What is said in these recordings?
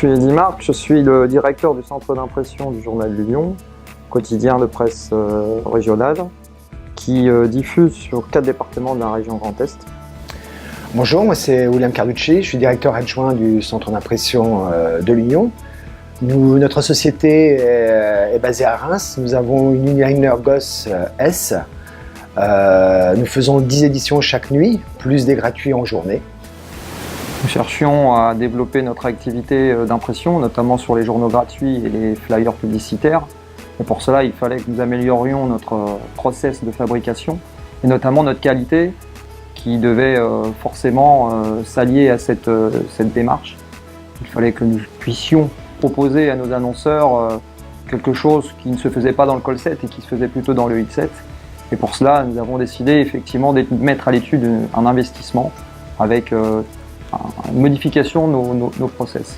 suis Eddy Marc, je suis le directeur du centre d'impression du Journal du Lyon, quotidien de presse régionale, qui diffuse sur 4 départements de la région Grand Est. Bonjour, moi c'est William Carducci, je suis directeur adjoint du centre d'impression de Lyon. Notre société est basée à Reims, nous avons une Uniliner Goss S. Nous faisons 10 éditions chaque nuit, plus des gratuits en journée. Nous cherchions à développer notre activité d'impression, notamment sur les journaux gratuits et les flyers publicitaires. Et pour cela, il fallait que nous améliorions notre process de fabrication, et notamment notre qualité, qui devait forcément s'allier à cette démarche. Il fallait que nous puissions proposer à nos annonceurs quelque chose qui ne se faisait pas dans le call set et qui se faisait plutôt dans le hit set. Et pour cela, nous avons décidé effectivement de mettre à l'étude un investissement avec une modification de nos process.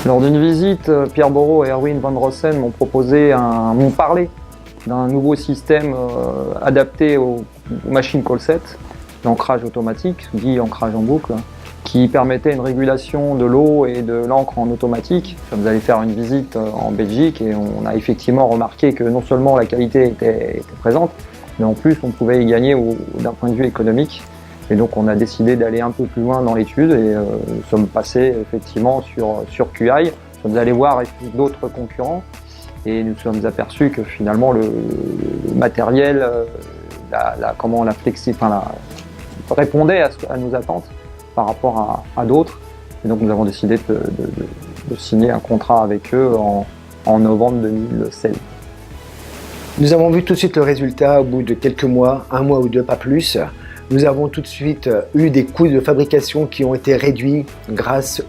Lors d'une visite, Pierre Boreau et Erwin van Rossen m'ont parlé d'un nouveau système adapté aux machines call set, l'ancrage automatique, dit ancrage en boucle, qui permettait une régulation de l'eau et de l'encre en automatique. Nous allons faire une visite en Belgique et on a effectivement remarqué que non seulement la qualité était présente, mais en plus on pouvait y gagner d'un point de vue économique. Et donc on a décidé d'aller un peu plus loin dans l'étude et nous sommes passés effectivement sur QI. Nous sommes allés voir d'autres concurrents et nous sommes aperçus que finalement le matériel répondait à nos attentes par rapport à d'autres. Et donc nous avons décidé de signer un contrat avec eux en novembre 2016. Nous avons vu tout de suite le résultat au bout de quelques mois, 1 mois ou 2, pas plus. Nous avons tout de suite eu des coûts de fabrication qui ont été réduits grâce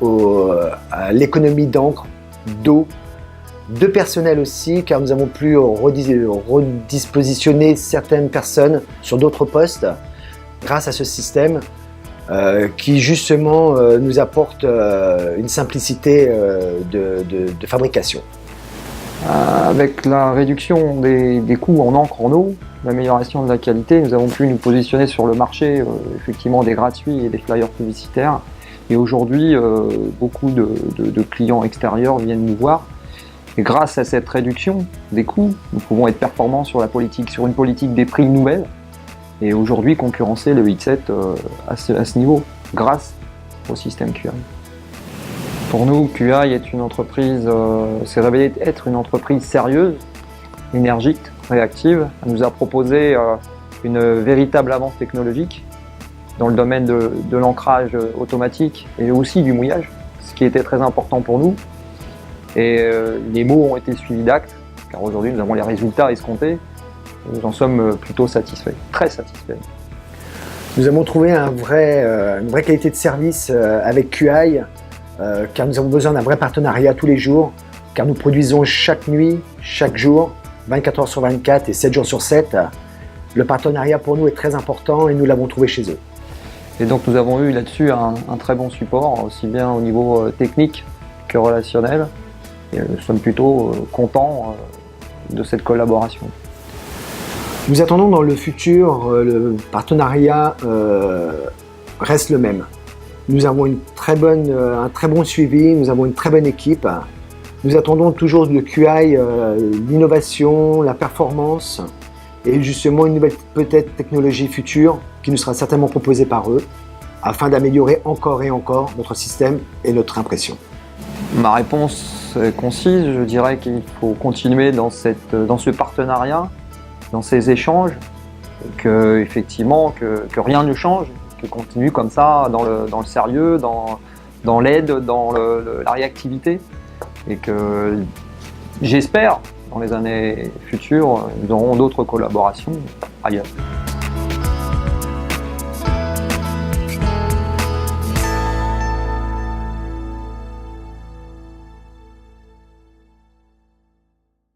à l'économie d'encre, d'eau, de personnel aussi, car nous avons pu redispositionner certaines personnes sur d'autres postes grâce à ce système qui justement nous apporte une simplicité de fabrication. Avec la réduction des coûts en encre en eau, l'amélioration de la qualité, nous avons pu nous positionner sur le marché effectivement des gratuits et des flyers publicitaires. Et aujourd'hui, beaucoup de clients extérieurs viennent nous voir. Et grâce à cette réduction des coûts, nous pouvons être performants sur une politique des prix nouvelle. Et aujourd'hui, concurrencer le hit set à ce niveau, grâce au système QI. Pour nous, QI est une entreprise, s'est révélée être une entreprise sérieuse, énergique, réactive. Elle nous a proposé une véritable avance technologique dans le domaine de l'ancrage automatique et aussi du mouillage, ce qui était très important pour nous. Et les mots ont été suivis d'actes, car aujourd'hui nous avons les résultats escomptés. Nous en sommes plutôt satisfaits, très satisfaits. Nous avons trouvé une vraie qualité de service avec QI, car nous avons besoin d'un vrai partenariat tous les jours, car nous produisons chaque nuit, chaque jour, 24 heures sur 24 et 7 jours sur 7. Le partenariat pour nous est très important et nous l'avons trouvé chez eux. Et donc nous avons eu là-dessus un très bon support, aussi bien au niveau technique que relationnel. Et nous sommes plutôt contents de cette collaboration. Nous attendons dans le futur, le partenariat reste le même. Nous avons un très bon suivi, nous avons une très bonne équipe. Nous attendons toujours de QI l'innovation, la performance et justement une nouvelle peut-être technologie future qui nous sera certainement proposée par eux afin d'améliorer encore et encore notre système et notre impression. Ma réponse est concise, je dirais qu'il faut continuer dans ce partenariat, dans ces échanges, que rien ne change, que continue comme ça dans le sérieux, dans l'aide, dans la réactivité, et que j'espère dans les années futures nous aurons d'autres collaborations ailleurs.